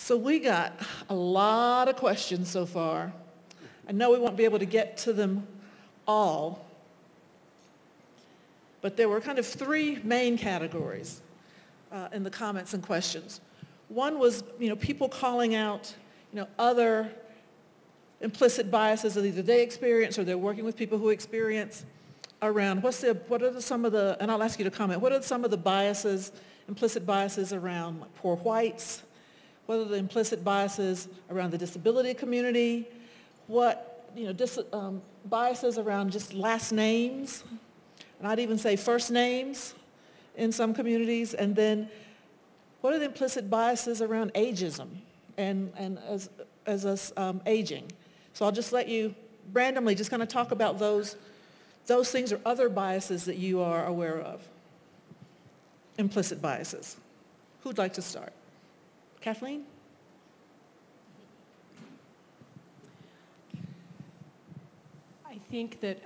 So we got a lot of questions so far. I know we won't be able to get to them all, but there were kind of three main categories in the comments and questions. One was, people calling out, other implicit biases that either they experience or they're working with people who experience around and I'll ask you to comment, what are some of the biases, implicit biases around poor whites? What are the implicit biases around the disability community? What, biases around just last names, and I'd even say first names in some communities, and then what are the implicit biases around ageism and as us aging? So I'll just let you randomly just kind of talk about those things or other biases that you are aware of. Implicit biases. Who'd like to start? Kathleen? I think that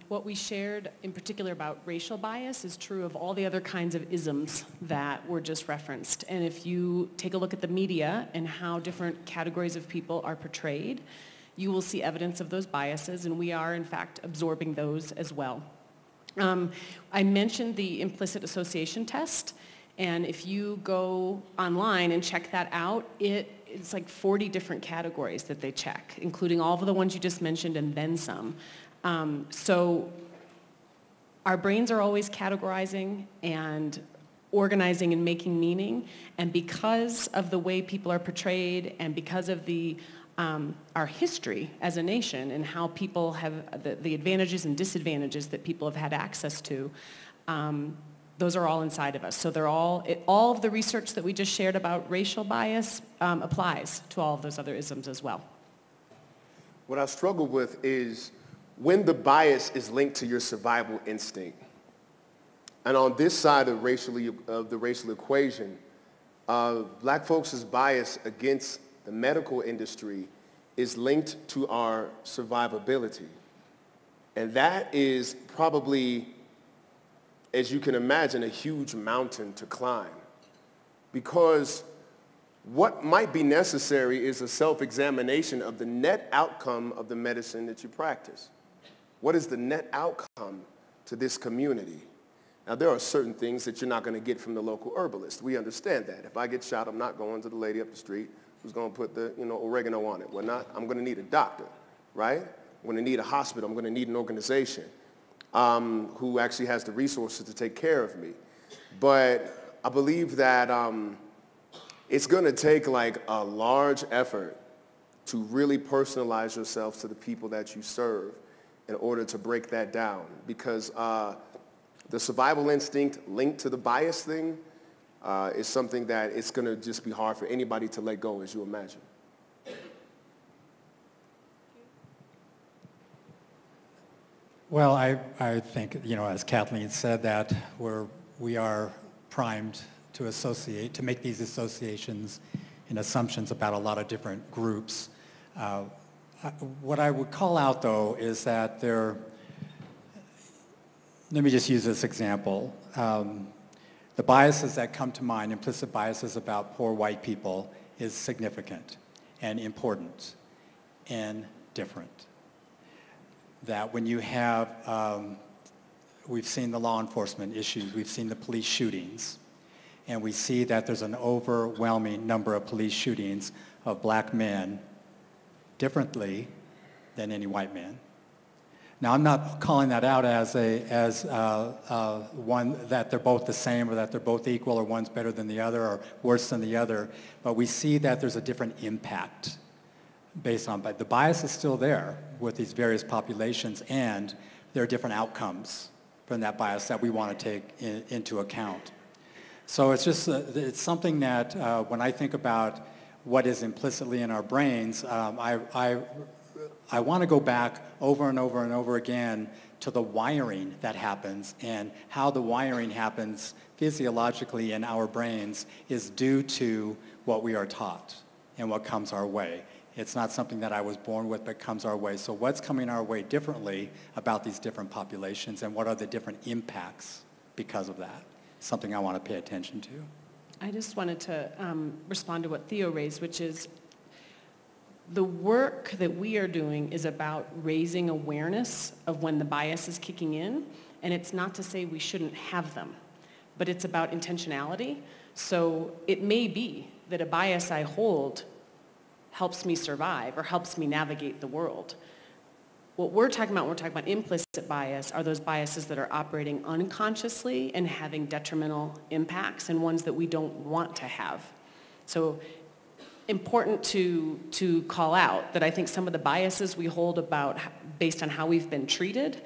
what we shared in particular about racial bias is true of all the other kinds of isms that were just referenced. And if you take a look at the media and how different categories of people are portrayed, you will see evidence of those biases, and we are in fact absorbing those as well. I mentioned the implicit association test, and if you go online and check that out, it's like 40 different categories that they check, including all of the ones you just mentioned and then some. So our brains are always categorizing and organizing and making meaning, and because of the way people are portrayed and because of our history as a nation and how people have the advantages and disadvantages that people have had access to, those are all inside of us. So all of the research that we just shared about racial bias applies to all of those other isms as well. What I struggle with is when the bias is linked to your survival instinct. And on this side of the racial equation, black folks' bias against the medical industry is linked to our survivability. And that is probably, as you can imagine, a huge mountain to climb. Because what might be necessary is a self-examination of the net outcome of the medicine that you practice. What is the net outcome to this community? Now, there are certain things that you're not going to get from the local herbalist. We understand that. If I get shot, I'm not going to the lady up the street who's going to put the oregano on it. I'm going to need a doctor, right? I'm going to need a hospital. I'm going to need an organization who actually has the resources to take care of me. But I believe that it's going to take like a large effort to really personalize yourself to the people that you serve in order to break that down. Because the survival instinct linked to the bias thing is something that it's going to just be hard for anybody to let go, as you imagine. Well, I think, as Kathleen said, that we are primed to make these associations and assumptions about a lot of different groups. What I would call out, though, is that let me just use this example. The biases that come to mind, implicit biases about poor white people, is significant and important and different. That when you have, we've seen the law enforcement issues, we've seen the police shootings, and we see that there's an overwhelming number of police shootings of black men differently than any white man. Now, I'm not calling that out as one that they're both the same or that they're both equal or one's better than the other or worse than the other, but we see that there's a different impact based on, but the bias is still there with these various populations, and there are different outcomes from that bias that we want to take into account. So it's just, it's something that when I think about what is implicitly in our brains, I want to go back over and over and over again to the wiring that happens, and how the wiring happens physiologically in our brains is due to what we are taught and what comes our way. It's not something that I was born with, but comes our way. So what's coming our way differently about these different populations, and what are the different impacts because of that? Something I want to pay attention to. I just wanted to respond to what Theo raised, which is the work that we are doing is about raising awareness of when the bias is kicking in, and it's not to say we shouldn't have them, but it's about intentionality. So it may be that a bias I hold helps me survive or helps me navigate the world. What we're talking about when we're talking about implicit bias are those biases that are operating unconsciously and having detrimental impacts, and ones that we don't want to have. So important to call out that I think some of the biases we hold about based on how we've been treated,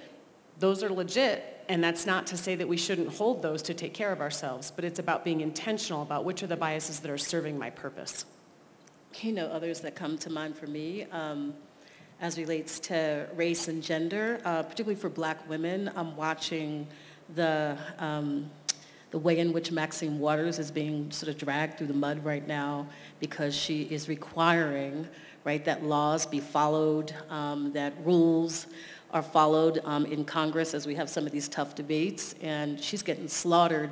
those are legit, and that's not to say that we shouldn't hold those to take care of ourselves, but it's about being intentional about which are the biases that are serving my purpose. You know, others that come to mind for me as relates to race and gender, particularly for Black women, I'm watching the way in which Maxine Waters is being sort of dragged through the mud right now because she is requiring, right, that laws be followed, that rules are followed in Congress as we have some of these tough debates, and she's getting slaughtered.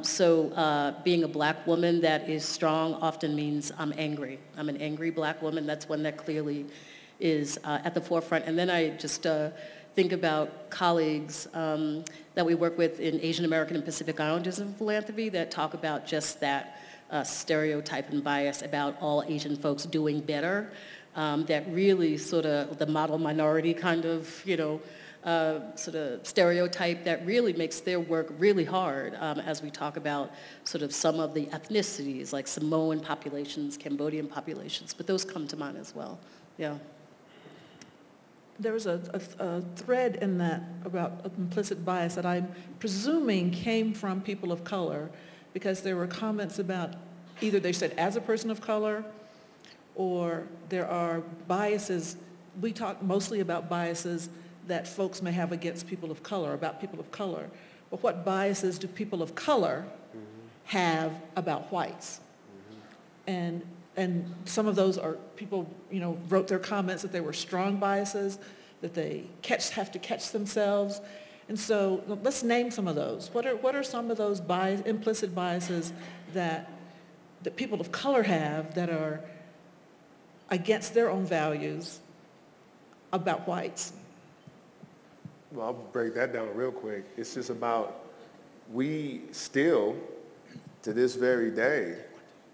So being a Black woman that is strong often means I'm angry. I'm an angry Black woman. That's one that clearly is at the forefront. And then I just think about colleagues that we work with in Asian American and Pacific Islanders in philanthropy that talk about just that stereotype and bias about all Asian folks doing better, that really sort of the model minority kind of, you know, sort of stereotype that really makes their work really hard as we talk about sort of some of the ethnicities like Samoan populations, Cambodian populations, but those come to mind as well. Yeah. There was a thread in that about implicit bias that I'm presuming came from people of color, because there were comments about either they said as a person of color, or there are biases. We talk mostly about biases that folks may have against people of color, about people of color. But what biases do people of color have about whites? And some of those are people, you know, wrote their comments that they were strong biases, that they have to catch themselves. And so let's name some of those. What are some of those implicit biases that people of color have that are against their own values about whites? Well, I'll break that down real quick. It's just about we still, to this very day,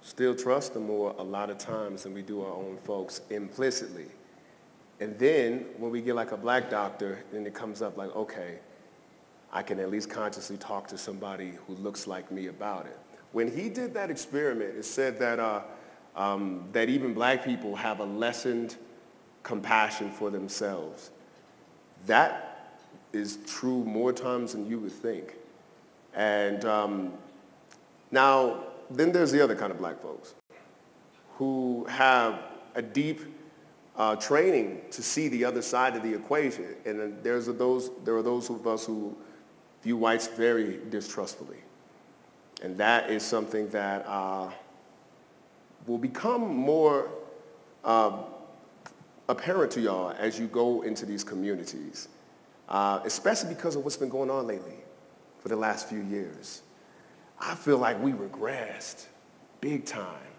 still trust them more a lot of times than we do our own folks implicitly. And then when we get like a Black doctor, then it comes up like, okay, I can at least consciously talk to somebody who looks like me about it. When he did that experiment, it said that, that even Black people have a lessened compassion for themselves. That is true more times than you would think. And now, then there's the other kind of Black folks who have a deep training to see the other side of the equation. And then there are those of us who view whites very distrustfully. And that is something that will become more apparent to y'all as you go into these communities, especially because of what's been going on lately for the last few years. I feel like we regressed big time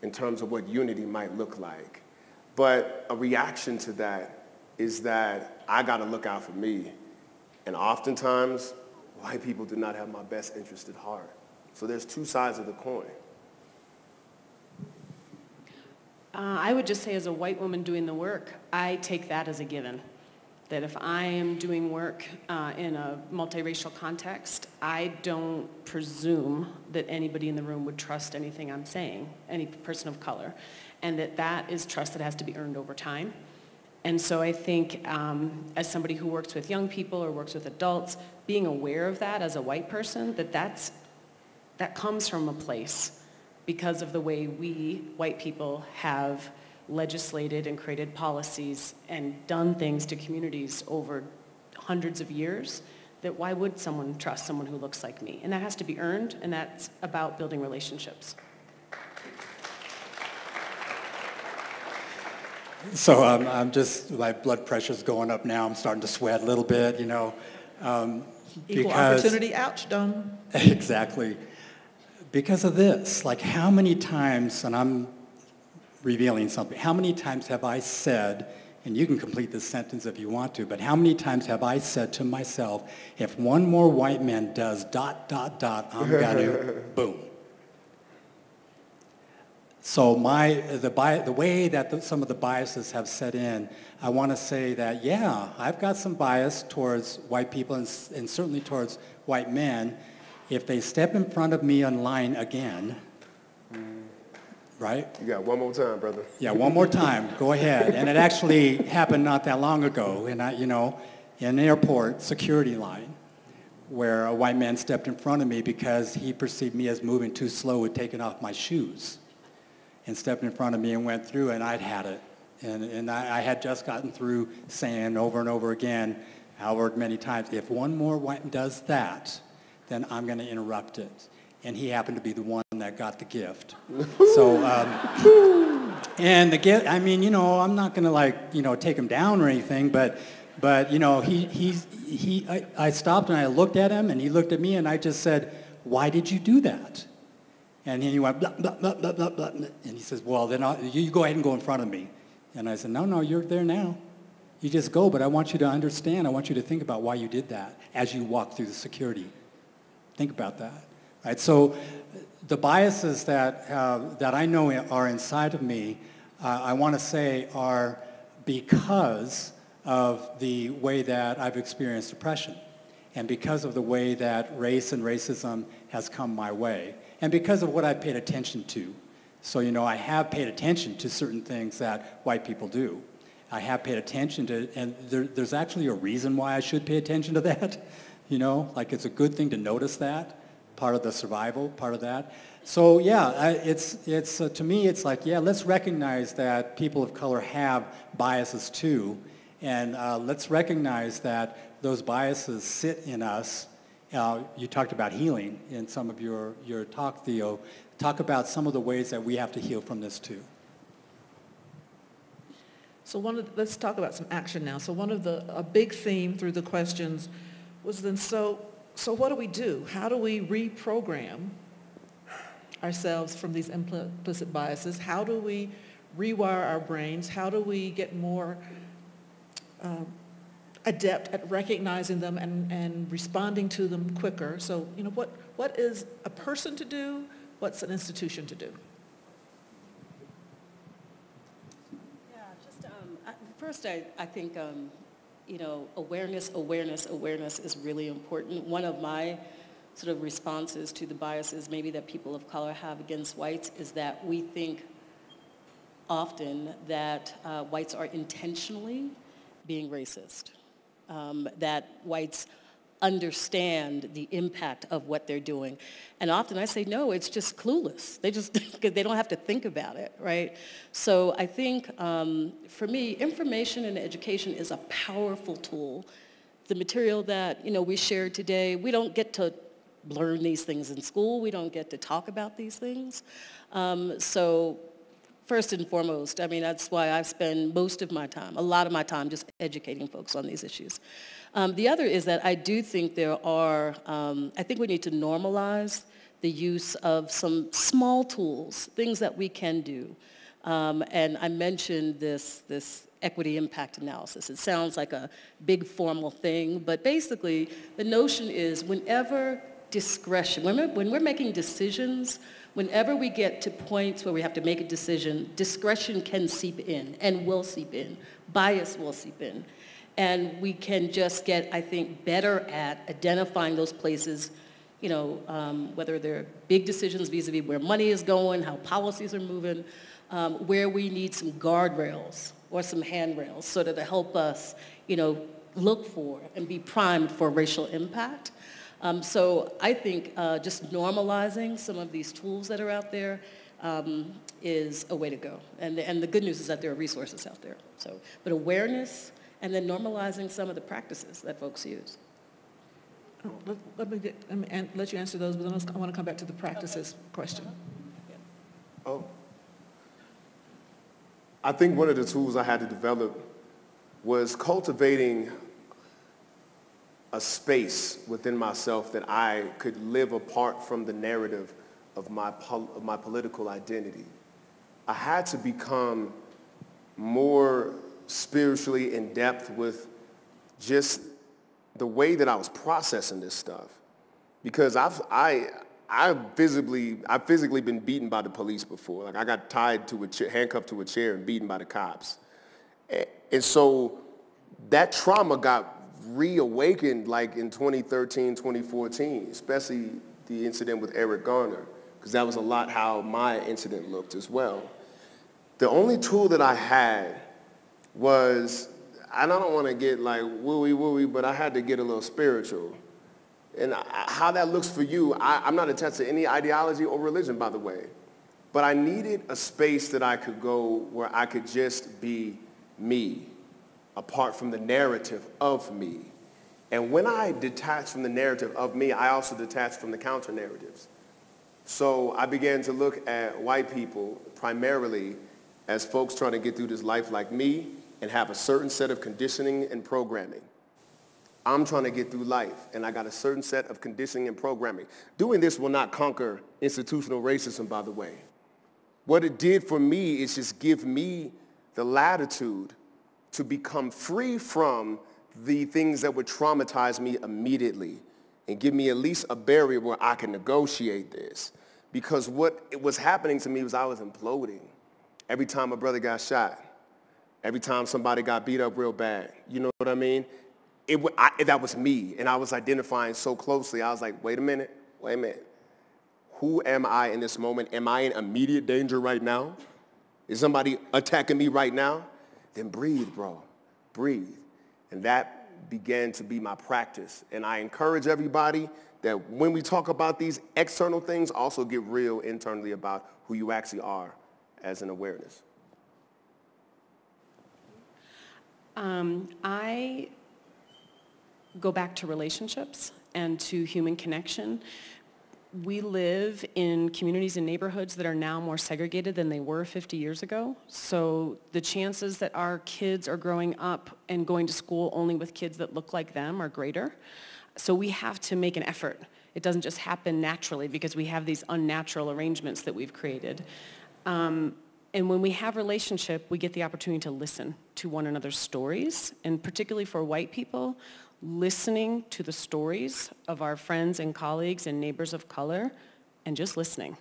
in terms of what unity might look like. But a reaction to that is that I got to look out for me. And oftentimes, white people do not have my best interest at heart. So there's two sides of the coin. I would just say, as a white woman doing the work, I take that as a given. That if I am doing work in a multiracial context, I don't presume that anybody in the room would trust anything I'm saying, any person of color, and that is trust that has to be earned over time. And so I think as somebody who works with young people or works with adults, being aware of that as a white person, that comes from a place because of the way we, white people, have legislated and created policies and done things to communities over hundreds of years, that why would someone trust someone who looks like me? And that has to be earned, and that's about building relationships. So I'm just, my blood pressure's going up now. I'm starting to sweat a little bit, you know. Equal opportunity, ouch, dome. Exactly. because of this. Like how many times, and I'm revealing something, how many times have I said, and you can complete this sentence if you want to, but how many times have I said to myself, if one more white man does ... I'm going to, boom. So the way that some of the biases have set in, I want to say that, yeah, I've got some bias towards white people and certainly towards white men. If they step in front of me in line again, right? You got one more time, brother. Yeah, one more time. Go ahead. And it actually happened not that long ago, in an airport security line, where a white man stepped in front of me because he perceived me as moving too slow with taking off my shoes, and stepped in front of me and went through, and I'd had it. And I had just gotten through saying over and over again, however many times, if one more white does that, then I'm going to interrupt it. And he happened to be the one that got the gift. So, and the gift, I mean, I'm not going to take him down or anything, but I stopped and I looked at him and he looked at me and I just said, why did you do that? And he went, blah, blah, blah, blah, blah, blah. And he says, well, then you go ahead and go in front of me. And I said, no, you're there now. You just go, but I want you to understand, I want you to think about why you did that as you walk through the security. Think about that. Right? So the biases that I know are inside of me, I want to say are because of the way that I've experienced oppression and because of the way that race and racism has come my way and because of what I've paid attention to. So, I have paid attention to certain things that white people do. I have paid attention to, and there's actually a reason why I should pay attention to that. Like it's a good thing to notice that, part of the survival, part of that. So yeah, it's to me, it's like, yeah, let's recognize that people of color have biases too, and let's recognize that those biases sit in us. You talked about healing in some of your talk, Theo. Talk about some of the ways that we have to heal from this too. So let's talk about some action now. So a big theme through the questions was then, so what do we do? How do we reprogram ourselves from these implicit biases? How do we rewire our brains? How do we get more adept at recognizing them and responding to them quicker? So, what is a person to do? What's an institution to do? Yeah, first I think, awareness is really important. One of my sort of responses to the biases maybe that people of color have against whites is that we think often that whites are intentionally being racist, that whites understand the impact of what they're doing. And often I say, no, it's just clueless. They don't have to think about it, right? So I think, for me, information and education is a powerful tool. The material that, we shared today, we don't get to learn these things in school. We don't get to talk about these things. So first and foremost, that's why I spend a lot of my time just educating folks on these issues. The other is that I do think I think we need to normalize the use of some small tools, things that we can do. And I mentioned this equity impact analysis. It sounds like a big formal thing, but basically the notion is whenever discretion, when we're making decisions, whenever we get to points where we have to make a decision, discretion can seep in and will seep in. Bias will seep in. And we can just get, I think, better at identifying those places, whether they're big decisions vis-a-vis where money is going, how policies are moving, where we need some guardrails or some handrails sort of to help us, look for and be primed for racial impact. So I think just normalizing some of these tools that are out there is a way to go. And the good news is that there are resources out there. But awareness and then normalizing some of the practices that folks use. Let me let you answer those, but then I want to come back to the practices question. Oh. I think one of the tools I had to develop was cultivating a space within myself that I could live apart from the narrative of my political identity. I had to become more spiritually in depth with just the way that I was processing this stuff. Because I've physically been beaten by the police before. Like I got tied to a chair, handcuffed to a chair and beaten by the cops. And so that trauma got reawakened like in 2013, 2014, especially the incident with Eric Garner, because that was a lot how my incident looked as well. The only tool that I had was, and I don't want to get like wooey, but I had to get a little spiritual. And how that looks for you, I'm not attached to any ideology or religion, by the way. But I needed a space that I could go where I could just be me, apart from the narrative of me. And when I detached from the narrative of me, I also detached from the counter narratives. So I began to look at white people primarily as folks trying to get through this life like me and have a certain set of conditioning and programming. I'm trying to get through life, and I got a certain set of conditioning and programming. Doing this will not conquer institutional racism, by the way. What it did for me is just give me the latitude to become free from the things that would traumatize me immediately and give me at least a barrier where I can negotiate this. Because what was happening to me was I was imploding. Every time a brother got shot, every time somebody got beat up real bad, you know what I mean? That was me, and I was identifying so closely. I was like, wait a minute. Who am I in this moment? Am I in immediate danger right now? Is somebody attacking me right now? Then breathe, bro. Breathe. And that began to be my practice. And I encourage everybody that when we talk about these external things, also get real internally about who you actually are as an awareness. I go back to relationships and to human connection. We live in communities and neighborhoods that are now more segregated than they were 50 years ago. So the chances that our kids are growing up and going to school only with kids that look like them are greater. So we have to make an effort. It doesn't just happen naturally because we have these unnatural arrangements that we've created. And when we have relationship, we get the opportunity to listen to one another's stories, and particularly for white people, listening to the stories of our friends and colleagues and neighbors of color, and just listening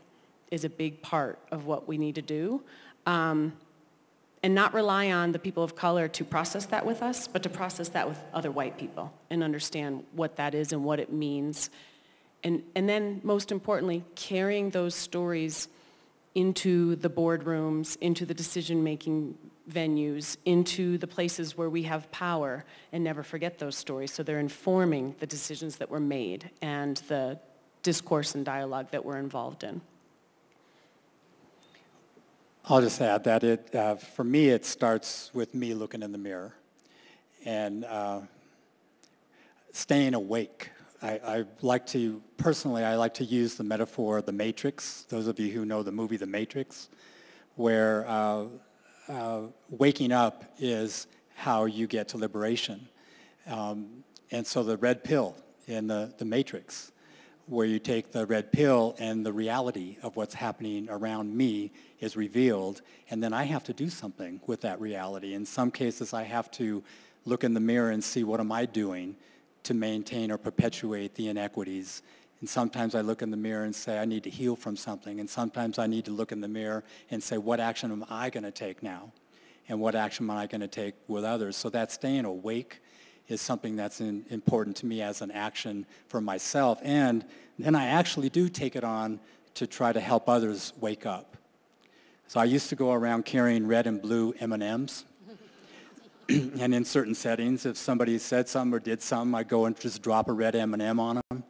is a big part of what we need to do. And not rely on the people of color to process that with us, but to process that with other white people and understand what that is and what it means. And then, most importantly, carrying those stories into the boardrooms, into the decision-making venues, into the places where we have power, and never forget those stories. So they're informing the decisions that were made and the discourse and dialogue that we're involved in. I'll just add that for me, it starts with me looking in the mirror and staying awake. I like to use the metaphor of the Matrix, those of you who know the movie The Matrix, where waking up is how you get to liberation. And so the red pill in the Matrix, where you take the red pill and the reality of what's happening around me is revealed, and then I have to do something with that reality. In some cases, I have to look in the mirror and see what am I doing to maintain or perpetuate the inequities. And sometimes I look in the mirror and say, I need to heal from something. And sometimes I need to look in the mirror and say, what action am I going to take now? And what action am I going to take with others? So that staying awake is something that's important to me as an action for myself. And then I actually do take it on to try to help others wake up. So I used to go around carrying red and blue M&Ms. And in certain settings, if somebody said something or did something, I'd go and just drop a red M&M on them.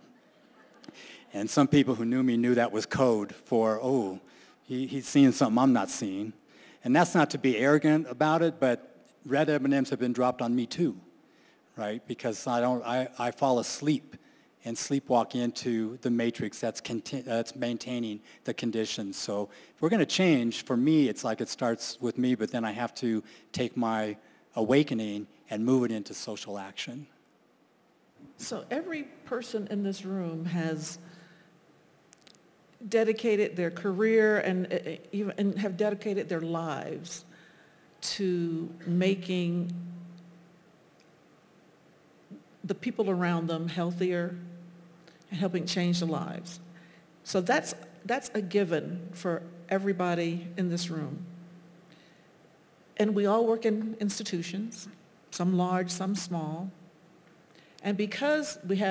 And some people who knew me knew that was code for, oh, he's seeing something I'm not seeing. And that's not to be arrogant about it, but red M&Ms have been dropped on me too, right? Because I fall asleep and sleepwalk into the matrix that's maintaining the conditions. So if we're going to change, for me, it's like it starts with me, but then I have to take my awakening and move it into social action. So every person in this room has dedicated their career and have dedicated their lives to making the people around them healthier and helping change their lives. So that's a given for everybody in this room. And we all work in institutions, some large, some small. And because we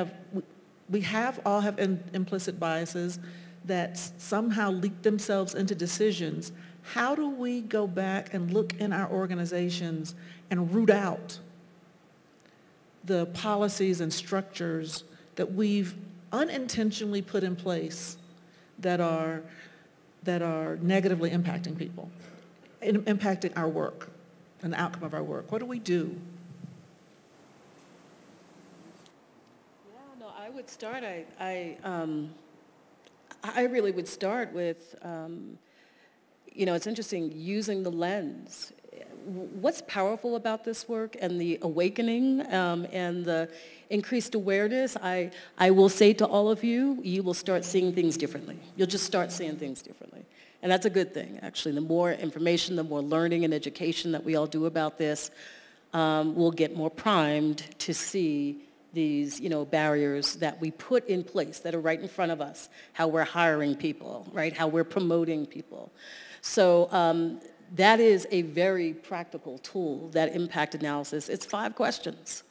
all have implicit biases that somehow leak themselves into decisions, how do we go back and look in our organizations and root out the policies and structures that we've unintentionally put in place that are negatively impacting people, impacting our work and the outcome of our work? What do we do? Yeah, no, I would start, I really would start with, it's interesting, using the lens. What's powerful about this work and the awakening and the increased awareness, I will say to all of you, you will start seeing things differently. You'll just start seeing things differently. And that's a good thing, actually. The more information, the more learning and education that we all do about this, we'll get more primed to see these, barriers that we put in place that are right in front of us, how we're hiring people, right, how we're promoting people. So that is a very practical tool, that impact analysis. It's 5 questions.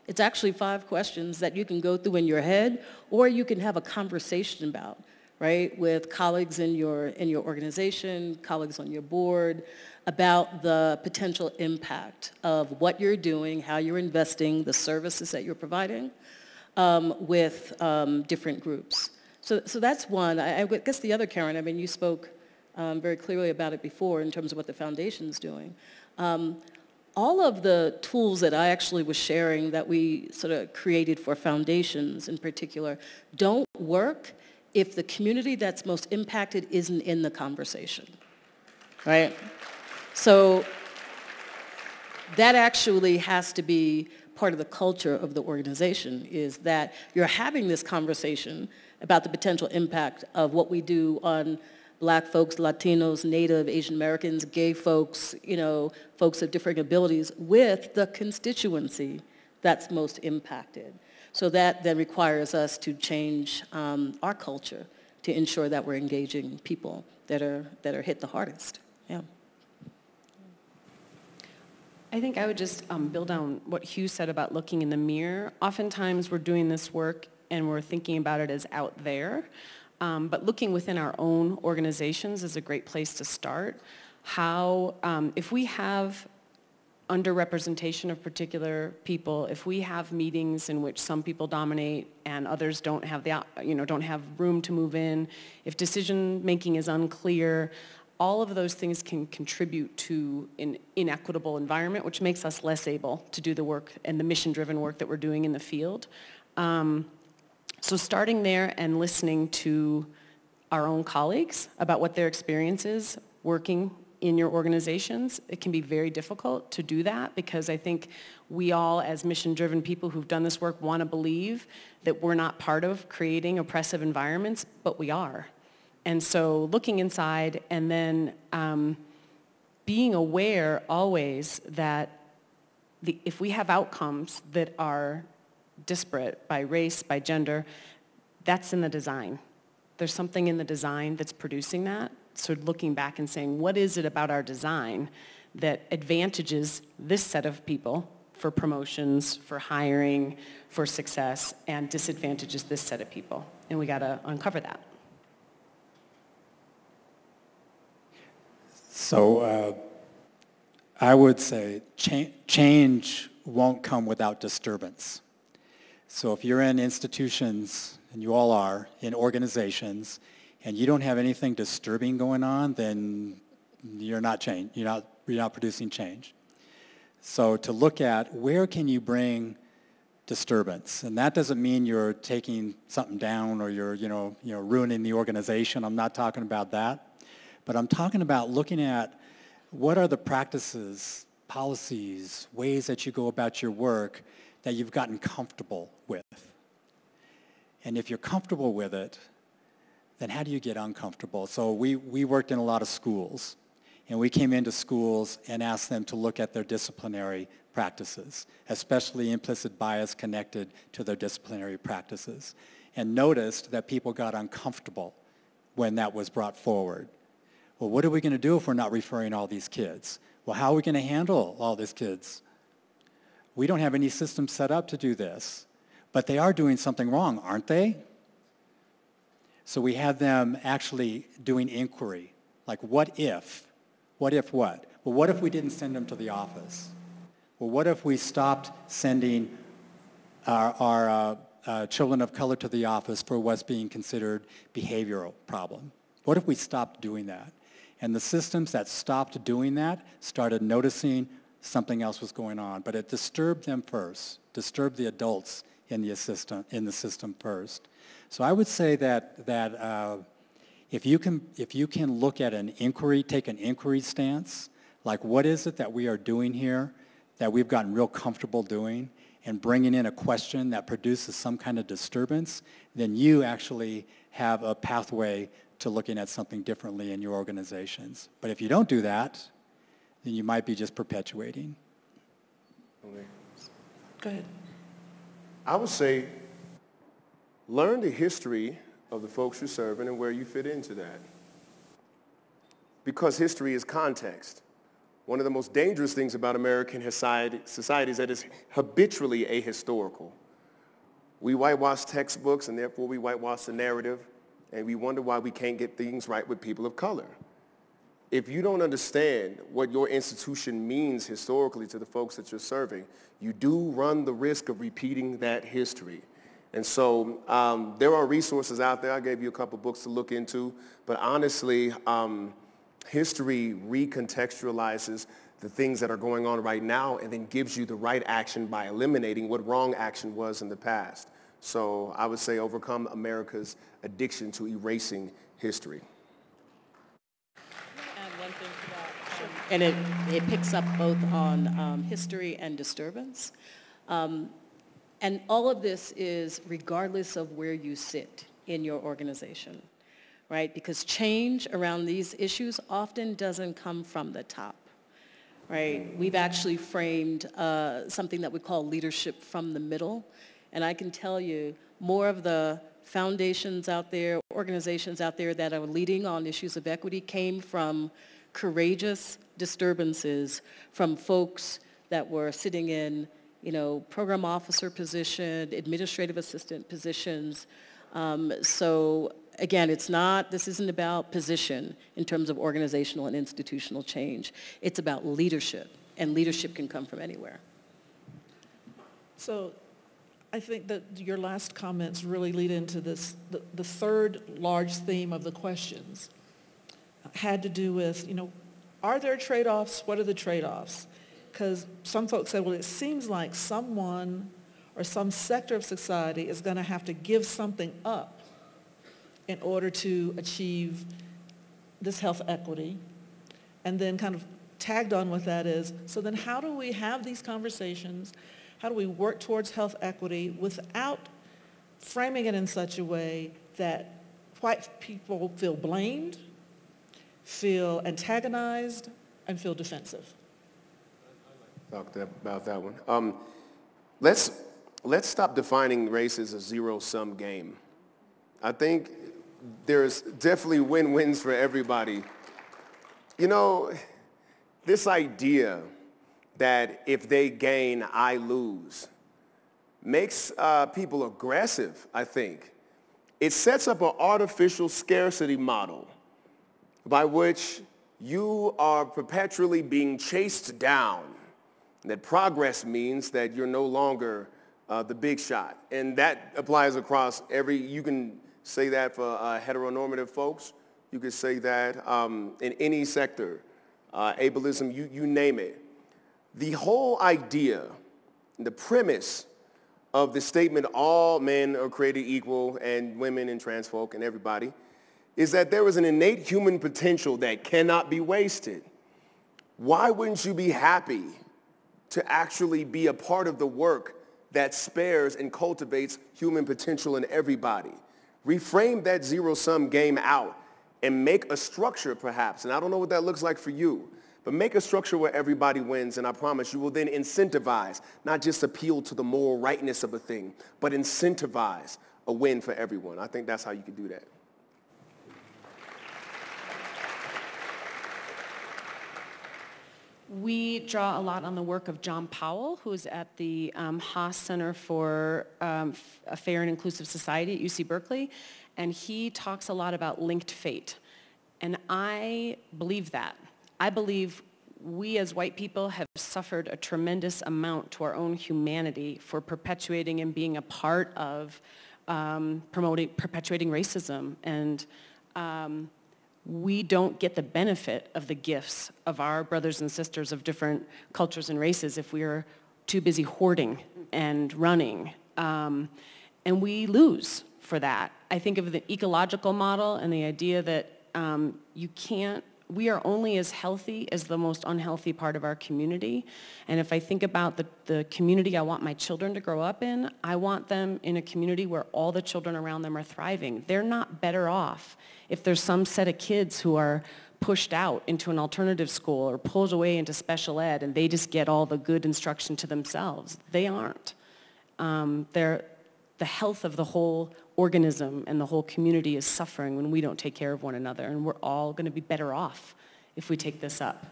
It's actually 5 questions that you can go through in your head, or you can have a conversation about, right, with colleagues in your organization, colleagues on your board, about the potential impact of what you're doing, how you're investing, the services that you're providing with different groups. So that's one. I guess the other, Karen, I mean, you spoke very clearly about it before in terms of what the foundation's doing. All of the tools that I actually was sharing that we sort of created for foundations in particular don't work if the community that's most impacted isn't in the conversation, right? So that actually has to be part of the culture of the organization, is that you're having this conversation about the potential impact of what we do on Black folks, Latinos, Native, Asian Americans, gay folks, folks of different abilities with the constituency that's most impacted. So that then requires us to change our culture to ensure that we're engaging people that are hit the hardest. Yeah. I think I would just build on what Hugh said about looking in the mirror. Oftentimes we're doing this work and we're thinking about it as out there. But looking within our own organizations is a great place to start. How, if we have underrepresentation of particular people, if we have meetings in which some people dominate and others don't have don't have room to move in, if decision making is unclear, all of those things can contribute to an inequitable environment, which makes us less able to do the work and the mission-driven work that we're doing in the field. So starting there and listening to our own colleagues about what their experience is working in your organizations, it can be very difficult to do that, because I think we all, as mission-driven people who've done this work, want to believe that we're not part of creating oppressive environments, but we are. And so looking inside and then being aware always that if we have outcomes that are disparate by race, by gender, that's in the design. There's something in the design that's producing that. So looking back and saying, what is it about our design that advantages this set of people for promotions, for hiring, for success, and disadvantages this set of people? And we got to uncover that. So I would say change won't come without disturbance. So if you're in institutions, and you all are, in organizations, and you don't have anything disturbing going on, then you're not producing change. So to look at where can you bring disturbance, and that doesn't mean you're taking something down or you're ruining the organization. I'm not talking about that, but I'm talking about looking at what are the practices, policies, ways that you go about your work that you've gotten comfortable with. And if you're comfortable with it, then how do you get uncomfortable? So we worked in a lot of schools, and we came into schools and asked them to look at their disciplinary practices, especially implicit bias connected to their disciplinary practices, and noticed that people got uncomfortable when that was brought forward. Well, what are we going to do if we're not referring all these kids? Well, how are we going to handle all these kids? We don't have any system set up to do this, but they are doing something wrong, aren't they? So we had them actually doing inquiry, like what if? What if what? Well, what if we didn't send them to the office? Well, what if we stopped sending our children of color to the office for what's being considered behavioral problem? What if we stopped doing that? And the systems that stopped doing that started noticing something else was going on, but it disturbed them first, disturbed the adults in the system first. So I would say that if you can look at an inquiry, take an inquiry stance, like what is it that we are doing here that we've gotten real comfortable doing, and bringing in a question that produces some kind of disturbance, then you actually have a pathway to looking at something differently in your organizations. But if you don't do that, then you might be just perpetuating. Okay. Go ahead. I would say learn the history of the folks you're serving and where you fit into that. Because history is context. One of the most dangerous things about American society is that it's habitually ahistorical. We whitewash textbooks, and therefore we whitewash the narrative, and we wonder why we can't get things right with people of color. If you don't understand what your institution means historically to the folks that you're serving, you do run the risk of repeating that history. And so there are resources out there. I gave you a couple books to look into, but honestly, history recontextualizes the things that are going on right now and then gives you the right action by eliminating what wrong action was in the past. So I would say overcome America's addiction to erasing history. Add one thing to that, and it picks up both on history and disturbance. And all of this is regardless of where you sit in your organization, right? Because change around these issues often doesn't come from the top, right? We've actually framed something that we call leadership from the middle. And I can tell you, more of the foundations out there, organizations out there that are leading on issues of equity came from courageous disturbances from folks that were sitting in, program officer position, administrative assistant positions. So again, this isn't about position in terms of organizational and institutional change. It's about leadership, and leadership can come from anywhere. So I think that your last comments really lead into this, the third large theme of the questions had to do with, are there trade-offs? What are the trade-offs? Because some folks said, well, it seems like someone or some sector of society is going to have to give something up in order to achieve this health equity. And then kind of tagged on with that is, so then how do we have these conversations? How do we work towards health equity without framing it in such a way that white people feel blamed, feel antagonized, and feel defensive? Talk about that one. Let's stop defining race as a zero-sum game. I think there's definitely win-wins for everybody. This idea that if they gain, I lose, makes people aggressive, I think. It sets up an artificial scarcity model by which you are perpetually being chased down. That progress means that you're no longer the big shot. And that applies across you can say that for heteronormative folks. You could say that in any sector, ableism, you name it. The whole idea, the premise of the statement, all men are created equal, and women and trans folk and everybody, is that there is an innate human potential that cannot be wasted. Why wouldn't you be happy to actually be a part of the work that spares and cultivates human potential in everybody, Reframe that zero-sum game out and make a structure perhaps, and I don't know what that looks like for you, but make a structure where everybody wins, and I promise you will then incentivize, not just appeal to the moral rightness of a thing, but incentivize a win for everyone. I think that's how you can do that. We draw a lot on the work of John Powell, who is at the Haas Center for a Fair and Inclusive Society at UC Berkeley, and he talks a lot about linked fate. And I believe that. I believe we as white people have suffered a tremendous amount to our own humanity for perpetuating and being a part of perpetuating racism. And we don't get the benefit of the gifts of our brothers and sisters of different cultures and races if we are too busy hoarding and running. And we lose for that. I think of the ecological model and the idea that we are only as healthy as the most unhealthy part of our community. And if I think about the community I want my children to grow up in, I want them in a community where all the children around them are thriving. They're not better off if there's some set of kids who are pushed out into an alternative school or pulled away into special ed and they just get all the good instruction to themselves. They aren't. The health of the whole organism and the whole community is suffering when we don't take care of one another, and we're all going to be better off if we take this up.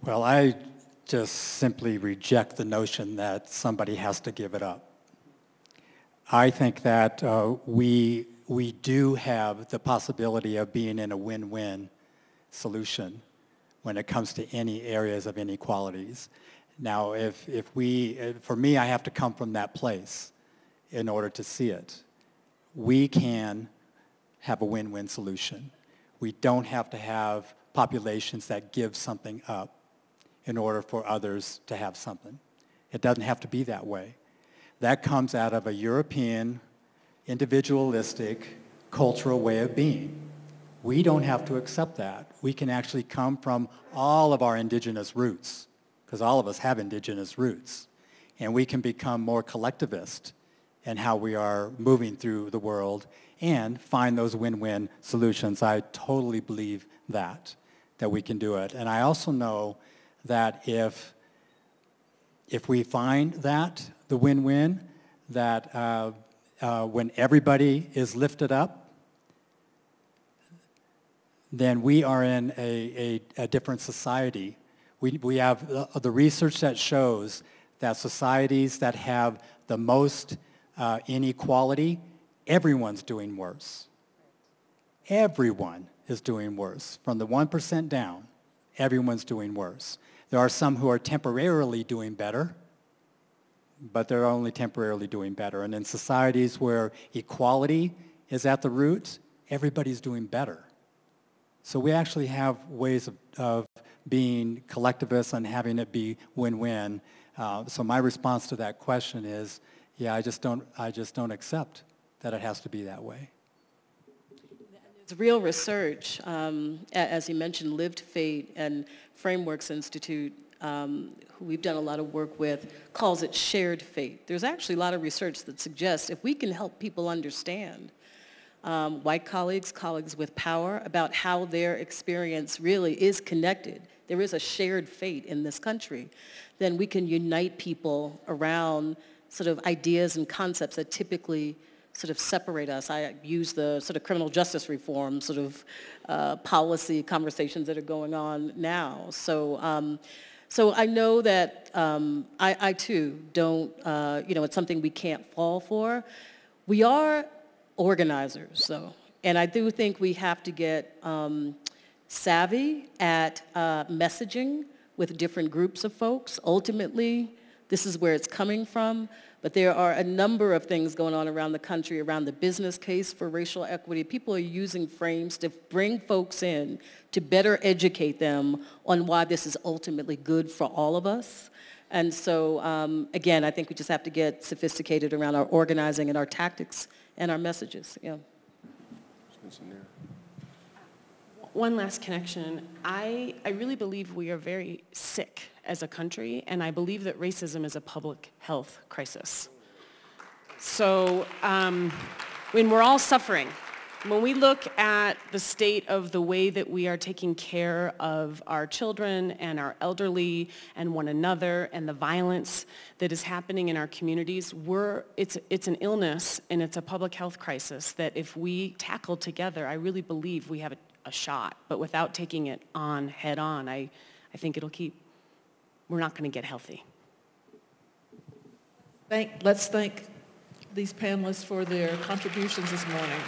Well, I just simply reject the notion that somebody has to give it up. I think that we do have the possibility of being in a win-win solution when it comes to any areas of inequalities. Now, for me, I have to come from that place in order to see it. We can have a win-win solution. We don't have to have populations that give something up in order for others to have something. It doesn't have to be that way. That comes out of a European, individualistic, cultural way of being. We don't have to accept that. We can actually come from all of our indigenous roots, because all of us have indigenous roots, and we can become more collectivist in how we are moving through the world and find those win-win solutions. I totally believe that we can do it. And I also know that if we find that, the win-win, that when everybody is lifted up, then we are in a different society. We have the research that shows that societies that have the most inequality, everyone's doing worse. Everyone is doing worse. From the 1% down, everyone's doing worse. There are some who are temporarily doing better, but they're only temporarily doing better. And in societies where equality is at the root, everybody's doing better. So we actually have ways of being collectivists and having it be win-win. So my response to that question is, yeah, I just don't accept that it has to be that way. It's real research, as you mentioned, Lived Fate and Frameworks Institute, who we've done a lot of work with, calls it shared fate. There's actually a lot of research that suggests if we can help people understand, white colleagues with power, about how their experience really is connected, there is a shared fate in this country, then we can unite people around sort of ideas and concepts that typically sort of separate us. I use the sort of criminal justice reform sort of policy conversations that are going on now. So, so I know that I too don't, it's something we can't fall for. We are organizers, though, and I do think we have to get savvy at messaging with different groups of folks. Ultimately, this is where it's coming from, but there are a number of things going on around the country around the business case for racial equity. People are using frames to bring folks in to better educate them on why this is ultimately good for all of us. And so, again, I think we just have to get sophisticated around our organizing and our tactics and our messages. Yeah. One last connection. I really believe we are very sick as a country, and I believe that racism is a public health crisis. So when we're all suffering, when we look at the state of the way that we are taking care of our children and our elderly and one another and the violence that is happening in our communities, it's an illness and it's a public health crisis that if we tackle together, I really believe we have a shot. But without taking it on head on, I think we're not going to get healthy. Let's thank these panelists for their contributions this morning.